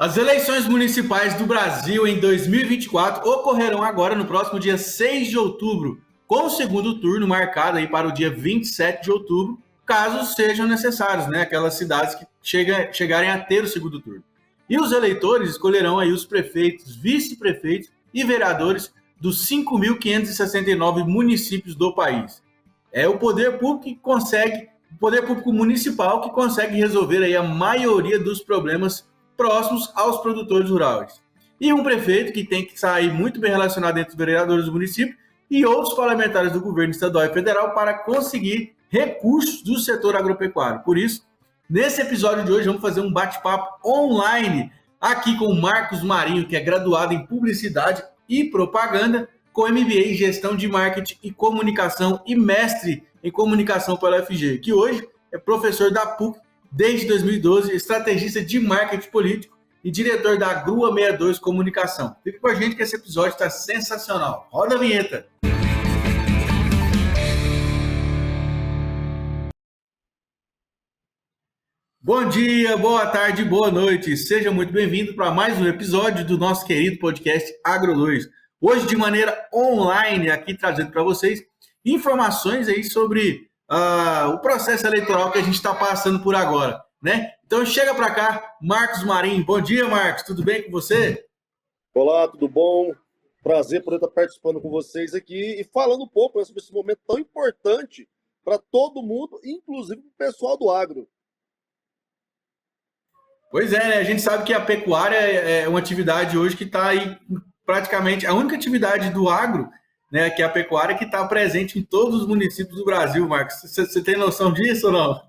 As eleições municipais do Brasil em 2024 ocorrerão agora no próximo dia 6 de outubro, com o segundo turno marcado aí para o dia 27 de outubro, caso sejam necessários, né? Aquelas cidades que chegarem a ter o segundo turno. E os eleitores escolherão aí os prefeitos, vice-prefeitos e vereadores dos 5.569 municípios do país. É o poder público que consegue, o poder público municipal que consegue resolver aí a maioria dos problemas próximos aos produtores rurais. E um prefeito que tem que sair muito bem relacionado entre os vereadores do município e outros parlamentares do governo estadual e federal para conseguir recursos do setor agropecuário. Por isso, nesse episódio de hoje, vamos fazer um bate-papo online aqui com o Marcos Marinho, que é graduado em Publicidade e Propaganda, com MBA em Gestão de Marketing e Comunicação e mestre em Comunicação pela UFG, que hoje é professor da PUC desde 2012, estrategista de marketing político e diretor da Grua 62 Comunicação. Fica com a gente que esse episódio está sensacional. Roda a vinheta! Bom dia, boa tarde, boa noite. Seja muito bem-vindo para mais um episódio do nosso querido podcast Agro2. Hoje, de maneira online, aqui trazendo para vocês informações aí sobre o processo eleitoral que a gente está passando por agora, né? Então chega para cá, Marcos Marinho. Bom dia, Marcos. Tudo bem com você? Olá, tudo bom? Prazer poder estar participando com vocês aqui e falando um pouco, né, sobre esse momento tão importante para todo mundo, inclusive para o pessoal do agro. Pois é, né? A gente sabe que a pecuária é uma atividade hoje que está aí praticamente a única atividade do agro, né, que é a pecuária, que está presente em todos os municípios do Brasil, Marcos. Você tem noção disso ou não?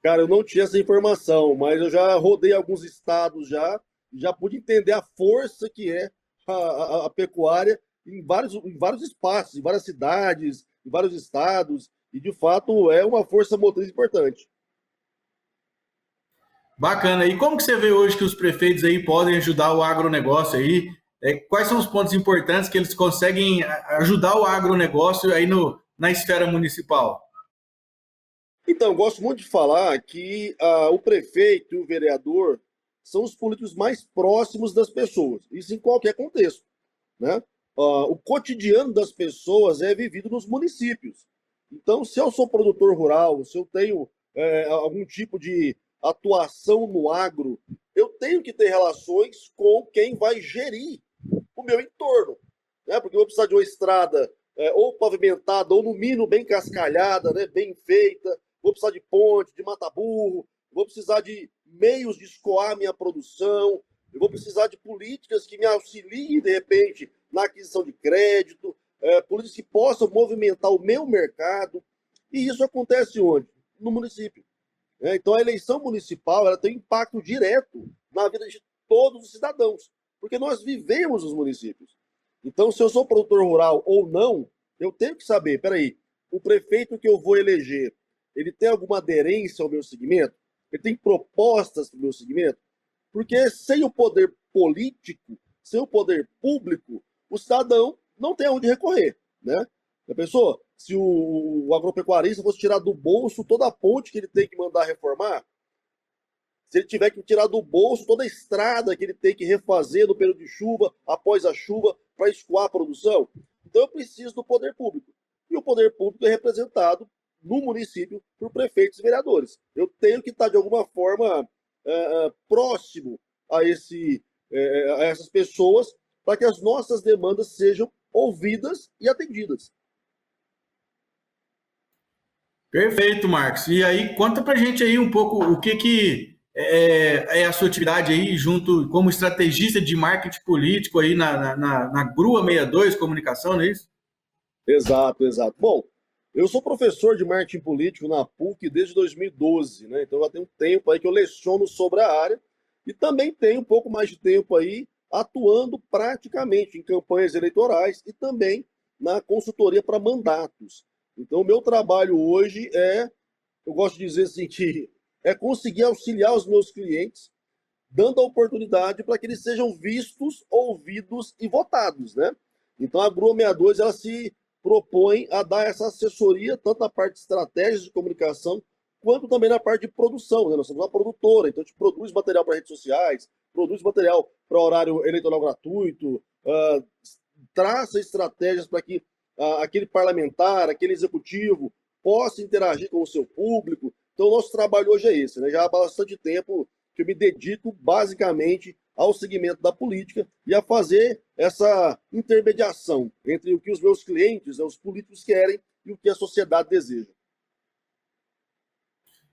Cara, eu não tinha essa informação, mas eu já rodei alguns estados já pude entender a força que é a pecuária em vários espaços, em várias cidades, em vários estados, e de fato é uma força motriz importante. Bacana. E como que você vê hoje que os prefeitos aí podem ajudar o agronegócio aí? Quais são os pontos importantes que eles conseguem ajudar o agronegócio aí na esfera municipal? Então, eu gosto muito de falar que o prefeito e o vereador são os políticos mais próximos das pessoas, isso em qualquer contexto, né? O cotidiano das pessoas é vivido nos municípios. Então, se eu sou produtor rural, se eu tenho algum tipo de atuação no agro, eu tenho que ter relações com quem vai gerir o meu entorno, né? Porque eu vou precisar de uma estrada ou pavimentada, ou no mínimo bem cascalhada, né? Bem feita, vou precisar de ponte, de mata-burro, vou precisar de meios de escoar minha produção, eu vou precisar de políticas que me auxiliem, de repente, na aquisição de crédito, políticas que possam movimentar o meu mercado. E isso acontece onde? No município. Então, a eleição municipal ela tem um impacto direto na vida de todos os cidadãos, porque nós vivemos os municípios. Então, se eu sou produtor rural ou não, eu tenho que saber, peraí, o prefeito que eu vou eleger, ele tem alguma aderência ao meu segmento? Ele tem propostas para o meu segmento? Porque sem o poder político, sem o poder público, o cidadão não tem aonde recorrer, né? Já pensou? Se o agropecuarista fosse tirar do bolso toda a ponte que ele tem que mandar reformar, se ele tiver que tirar do bolso toda a estrada que ele tem que refazer no período de chuva, após a chuva, para escoar a produção, então eu preciso do poder público. E o poder público é representado no município por prefeitos e vereadores. Eu tenho que estar, de alguma forma, próximo a essas pessoas para que as nossas demandas sejam ouvidas e atendidas. Perfeito, Marcos. E aí, conta pra gente aí um pouco o que é a sua atividade aí, junto como estrategista de marketing político aí na Grua 62 Comunicação, não é isso? Exato, exato. Bom, eu sou professor de marketing político na PUC desde 2012, né? Então já tem um tempo aí que eu leciono sobre a área e também tenho um pouco mais de tempo aí atuando praticamente em campanhas eleitorais e também na consultoria para mandatos. Então, o meu trabalho hoje eu gosto de dizer assim, que é conseguir auxiliar os meus clientes, dando a oportunidade para que eles sejam vistos, ouvidos e votados, né? Então, a Grua 62, ela se propõe a dar essa assessoria, tanto na parte de estratégias de comunicação, quanto também na parte de produção, né? Nós somos uma produtora, então a gente produz material para redes sociais, produz material para horário eleitoral gratuito, traça estratégias para que aquele parlamentar, aquele executivo possa interagir com o seu público. Então, o nosso trabalho hoje é esse, né? Já há bastante tempo que eu me dedico basicamente ao segmento da política e a fazer essa intermediação entre o que os meus clientes, os políticos querem e o que a sociedade deseja.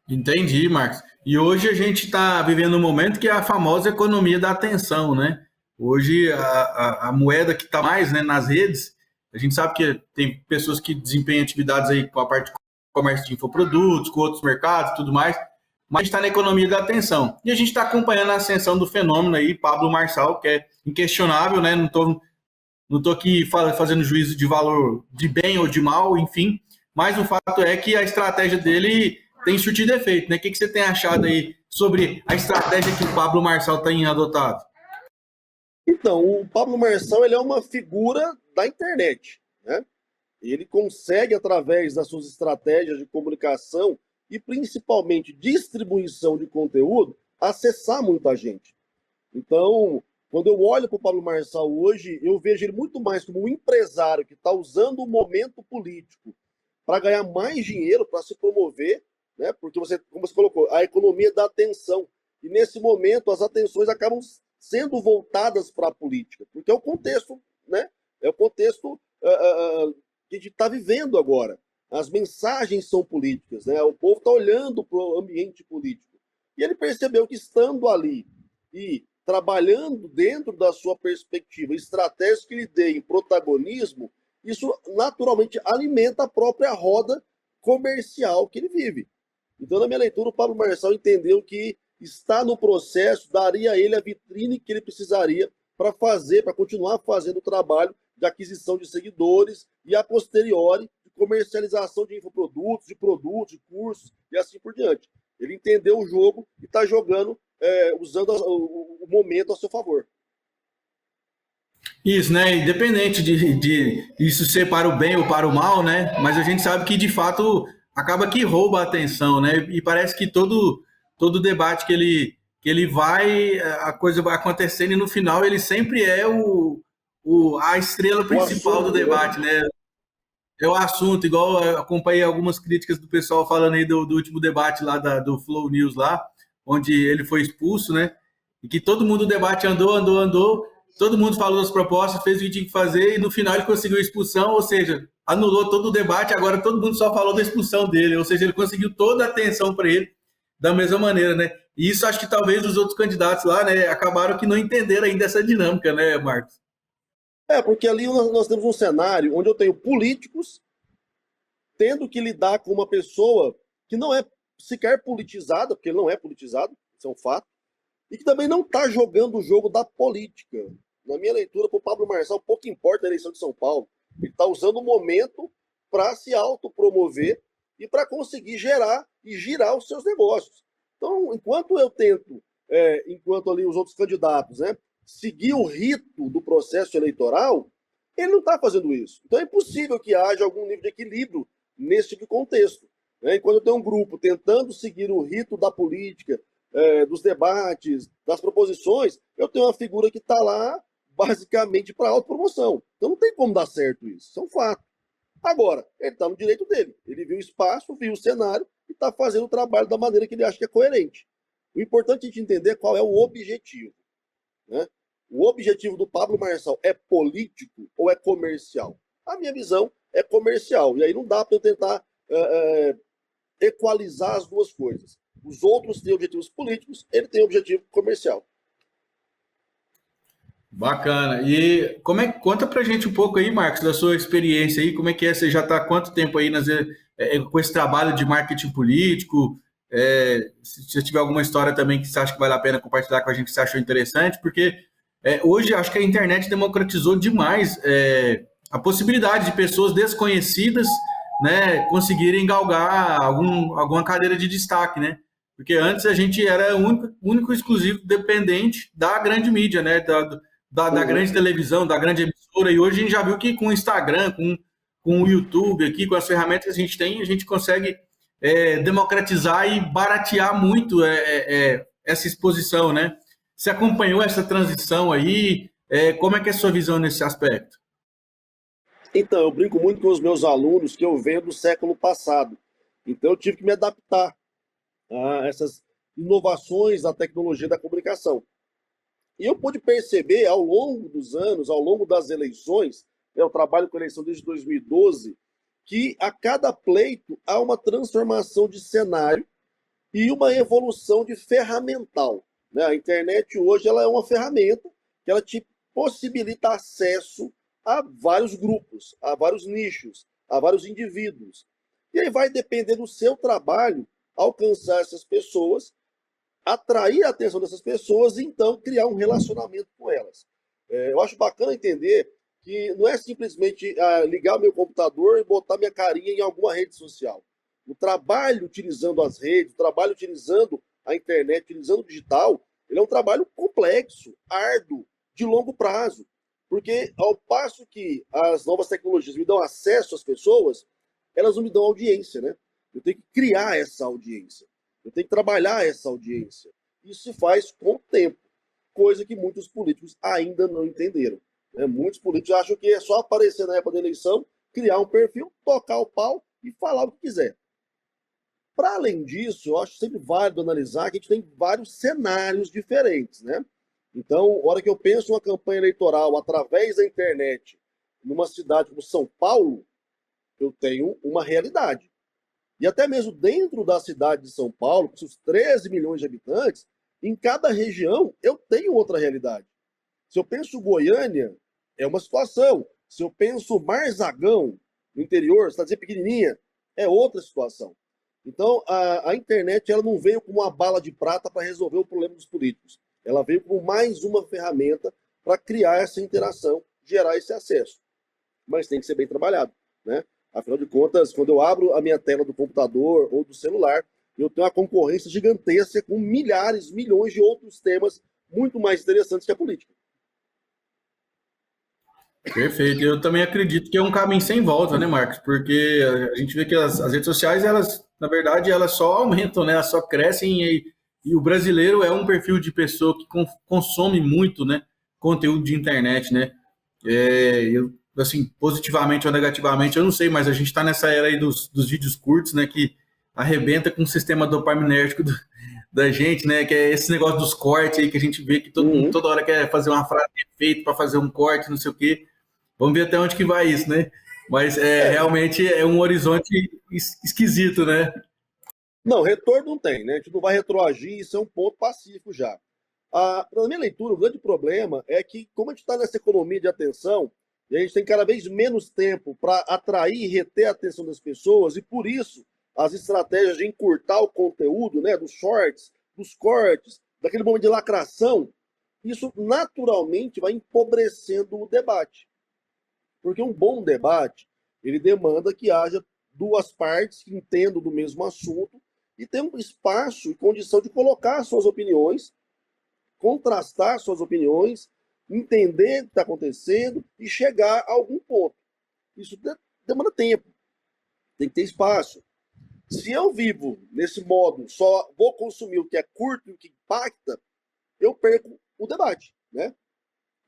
Entendi, Marcos. E hoje a gente está vivendo um momento que é a famosa economia da atenção, né? Hoje a moeda que está mais, né, nas redes, a gente sabe que tem pessoas que desempenham atividades aí com a parte de comércio de infoprodutos, com outros mercados, tudo mais, mas está na economia da atenção. E a gente está acompanhando a ascensão do fenômeno aí, Pablo Marçal, que é inquestionável, né? Não tô aqui fazendo juízo de valor de bem ou de mal, enfim, mas o fato é que a estratégia dele tem surtido efeito, né? O que você tem achado aí sobre a estratégia que o Pablo Marçal tem adotado? Então, o Pablo Marçal, ele é uma figura da internet, né? Ele consegue, através das suas estratégias de comunicação e principalmente distribuição de conteúdo, acessar muita gente. Então, quando eu olho para o Pablo Marçal hoje, eu vejo ele muito mais como um empresário que está usando o momento político para ganhar mais dinheiro, para se promover, né? Porque você, como você colocou, a economia da atenção. E nesse momento as atenções acabam sendo voltadas para a política, porque é o contexto, né? É o contexto que a gente está vivendo agora. As mensagens são políticas, né? O povo está olhando para o ambiente político. E ele percebeu que estando ali e trabalhando dentro da sua perspectiva, estratégias que lhe deem protagonismo, isso naturalmente alimenta a própria roda comercial que ele vive. Então, na minha leitura, o Pablo Marçal entendeu que estar no processo daria a ele a vitrine que ele precisaria para continuar fazendo o trabalho de aquisição de seguidores e, a posteriori, de comercialização de infoprodutos, de produtos, de cursos e assim por diante. Ele entendeu o jogo e está jogando, usando o momento a seu favor. Isso, né? Independente de isso ser para o bem ou para o mal, né? Mas a gente sabe que, de fato, acaba que rouba a atenção, né? E parece que todo debate que ele vai, a coisa vai acontecendo e no final ele sempre é a estrela principal do debate, né? É o assunto, igual eu acompanhei algumas críticas do pessoal falando aí do último debate lá do Flow News lá, onde ele foi expulso, né? E que todo mundo o debate andou, todo mundo falou das propostas, fez o que tinha que fazer e no final ele conseguiu a expulsão, ou seja, anulou todo o debate, agora todo mundo só falou da expulsão dele, ou seja, ele conseguiu toda a atenção para ele da mesma maneira, né? E isso acho que talvez os outros candidatos lá, né, acabaram que não entenderam ainda essa dinâmica, né, Marcos? Porque ali nós temos um cenário onde eu tenho políticos tendo que lidar com uma pessoa que não é sequer politizada, porque ele não é politizado, isso é um fato, e que também não está jogando o jogo da política. Na minha leitura, para o Pablo Marçal, pouco importa a eleição de São Paulo. Ele está usando o momento para se autopromover e para conseguir gerar e girar os seus negócios. Então, enquanto eu tento, enquanto ali os outros candidatos, né, seguir o rito do processo eleitoral, ele não está fazendo isso. Então é impossível que haja algum nível de equilíbrio nesse tipo de contexto. Né? Enquanto eu tenho um grupo tentando seguir o rito da política, dos debates, das proposições, eu tenho uma figura que está lá basicamente para autopromoção. Então não tem como dar certo isso. Isso é um fato. Agora, ele está no direito dele. Ele viu o espaço, viu o cenário e está fazendo o trabalho da maneira que ele acha que é coerente. O importante é a gente entender qual é o objetivo. Né? O objetivo do Pablo Marçal é político ou é comercial? A minha visão é comercial. E aí não dá para eu tentar equalizar as duas coisas. Os outros têm objetivos políticos, ele tem objetivo comercial. Bacana. E conta pra gente um pouco aí, Marcos, da sua experiência aí, como é que é? Você já está há quanto tempo aí com esse trabalho de marketing político? Se você tiver alguma história também que você acha que vale a pena compartilhar com a gente, que você achou interessante, porque hoje acho que a internet democratizou demais a possibilidade de pessoas desconhecidas, né, conseguirem galgar alguma cadeira de destaque, né? Porque antes a gente era único exclusivo, dependente da grande mídia, né? Da grande televisão, da grande emissora, e hoje a gente já viu que com o Instagram, com o YouTube aqui, com as ferramentas que a gente tem, a gente consegue democratizar e baratear muito essa exposição, né? Você acompanhou essa transição aí? Como é que é a sua visão nesse aspecto? Então, eu brinco muito com os meus alunos que eu venho do século passado. Então, eu tive que me adaptar a essas inovações da tecnologia da comunicação. E eu pude perceber ao longo dos anos, ao longo das eleições, né, eu trabalho com eleição desde 2012, que a cada pleito há uma transformação de cenário e uma evolução de ferramental. Né? A internet hoje ela é uma ferramenta que ela te possibilita acesso a vários grupos, a vários nichos, a vários indivíduos. E aí vai depender do seu trabalho alcançar essas pessoas, atrair a atenção dessas pessoas e então criar um relacionamento com elas. Eu acho bacana entender que não é simplesmente ligar o meu computador e botar minha carinha em alguma rede social. O trabalho utilizando as redes, o trabalho utilizando a internet, utilizando o digital, ele é um trabalho complexo, árduo, de longo prazo. Porque ao passo que as novas tecnologias me dão acesso às pessoas, elas não me dão audiência, né? Eu tenho que criar essa audiência. Eu tenho que trabalhar essa audiência. Isso se faz com o tempo, coisa que muitos políticos ainda não entenderam. Né? Muitos políticos acham que é só aparecer na época da eleição, criar um perfil, tocar o pau e falar o que quiser. Para além disso, eu acho sempre válido analisar que a gente tem vários cenários diferentes, né? Então, a hora que eu penso uma campanha eleitoral através da internet numa cidade como São Paulo, eu tenho uma realidade. E até mesmo dentro da cidade de São Paulo, com seus 13 milhões de habitantes, em cada região eu tenho outra realidade. Se eu penso Goiânia, é uma situação. Se eu penso Marzagão, no interior, cidadezinha pequenininha, é outra situação. Então, a internet ela não veio como uma bala de prata para resolver o problema dos políticos. Ela veio como mais uma ferramenta para criar essa interação, gerar esse acesso. Mas tem que ser bem trabalhado, né? Afinal de contas, quando eu abro a minha tela do computador ou do celular, eu tenho uma concorrência gigantesca com milhares, milhões de outros temas muito mais interessantes que a política. Perfeito. Eu também acredito que é um caminho sem volta, né, Marcos? Porque a gente vê que as redes sociais, elas, na verdade, elas só aumentam, né? Elas só crescem e o brasileiro é um perfil de pessoa que consome muito, né? Conteúdo de internet, né? Assim, positivamente ou negativamente, eu não sei, mas a gente está nessa era aí dos vídeos curtos, né? Que arrebenta com o sistema dopaminérgico da gente, né? Que é esse negócio dos cortes aí que a gente vê que todo mundo toda hora quer fazer uma frase feita para fazer um corte, não sei o quê. Vamos ver até onde que vai isso, né? Mas realmente é um horizonte esquisito, né? Não, retorno não tem, né? A gente não vai retroagir, isso é um ponto pacífico já. Na minha leitura, o grande problema é que, como a gente está nessa economia de atenção, e a gente tem cada vez menos tempo para atrair e reter a atenção das pessoas, e por isso as estratégias de encurtar o conteúdo, né, dos shorts, dos cortes, daquele momento de lacração, isso naturalmente vai empobrecendo o debate. Porque um bom debate, ele demanda que haja duas partes que entendam do mesmo assunto e tenham espaço e condição de colocar suas opiniões, contrastar suas opiniões, entender o que está acontecendo e chegar a algum ponto. Isso demanda tempo, tem que ter espaço. Se eu vivo nesse modo, só vou consumir o que é curto e o que impacta, eu perco o debate, né?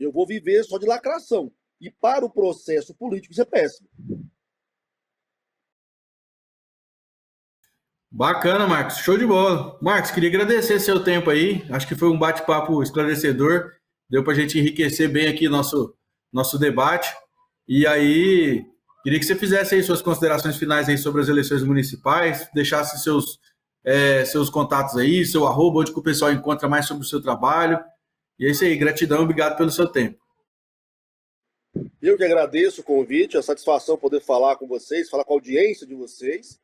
Eu vou viver só de lacração. E para o processo político isso é péssimo. Bacana, Marcos. Show de bola. Marcos, queria agradecer seu tempo aí. Acho que foi um bate-papo esclarecedor. Deu para a gente enriquecer bem aqui nosso debate. E aí, queria que você fizesse aí suas considerações finais aí sobre as eleições municipais, deixasse seus contatos aí, seu arroba, onde que o pessoal encontra mais sobre o seu trabalho. E é isso aí. Gratidão, obrigado pelo seu tempo. Eu que agradeço o convite, a satisfação poder falar com vocês, falar com a audiência de vocês.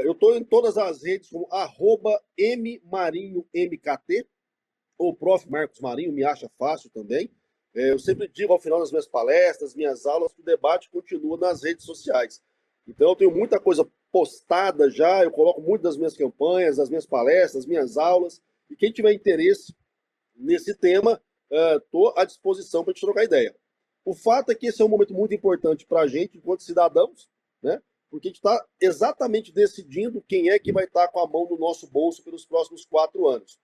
Eu estou em todas as redes como @mmarinhomkt, ou Prof. Marcos Marinho, me acha fácil também. Eu sempre digo ao final das minhas palestras, minhas aulas, que o debate continua nas redes sociais. Então eu tenho muita coisa postada já, eu coloco muito das minhas campanhas, das minhas palestras, das minhas aulas, e quem tiver interesse nesse tema, estou à disposição para a gente trocar ideia. O fato é que esse é um momento muito importante para a gente, enquanto cidadãos, né? Porque a gente está exatamente decidindo quem é que vai estar com a mão no nosso bolso pelos próximos 4 anos.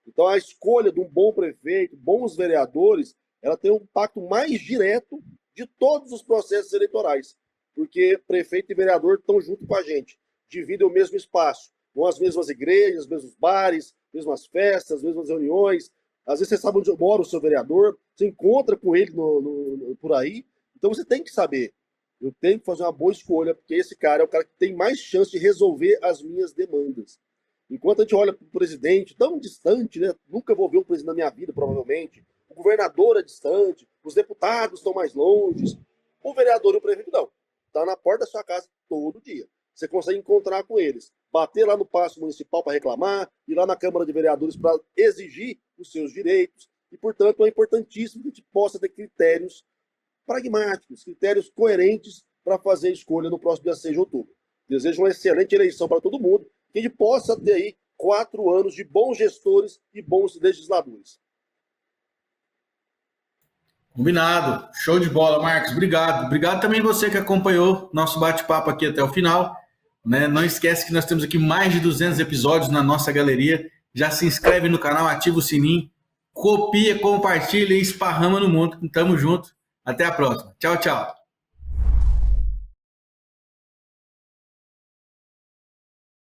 Então, a escolha de um bom prefeito, bons vereadores, ela tem um impacto mais direto de todos os processos eleitorais, porque prefeito e vereador estão junto com a gente, dividem o mesmo espaço, vão às mesmas igrejas, mesmos bares, mesmas festas, mesmas reuniões. Às vezes você sabe onde mora o seu vereador, você encontra com ele por aí, então você tem que saber. Eu tenho que fazer uma boa escolha, porque esse cara é o cara que tem mais chance de resolver as minhas demandas. Enquanto a gente olha para o presidente, tão distante, né? Nunca vou ver um presidente na minha vida, provavelmente. O governador é distante, os deputados estão mais longe. O vereador e o prefeito não. Está na porta da sua casa todo dia. Você consegue encontrar com eles, bater lá no Paço Municipal para reclamar, ir lá na Câmara de Vereadores para exigir os seus direitos. E, portanto, é importantíssimo que a gente possa ter critérios pragmáticos, critérios coerentes para fazer a escolha no próximo dia 6 de outubro. Desejo uma excelente eleição para todo mundo, que a gente possa ter aí 4 anos de bons gestores e bons legisladores. Combinado. Show de bola, Marcos. Obrigado. Obrigado também você que acompanhou nosso bate-papo aqui até o final. Né? Não esquece que nós temos aqui mais de 200 episódios na nossa galeria. Já se inscreve no canal, ativa o sininho, copia, compartilha e esparrama no mundo. Tamo junto. Até a próxima. Tchau, tchau.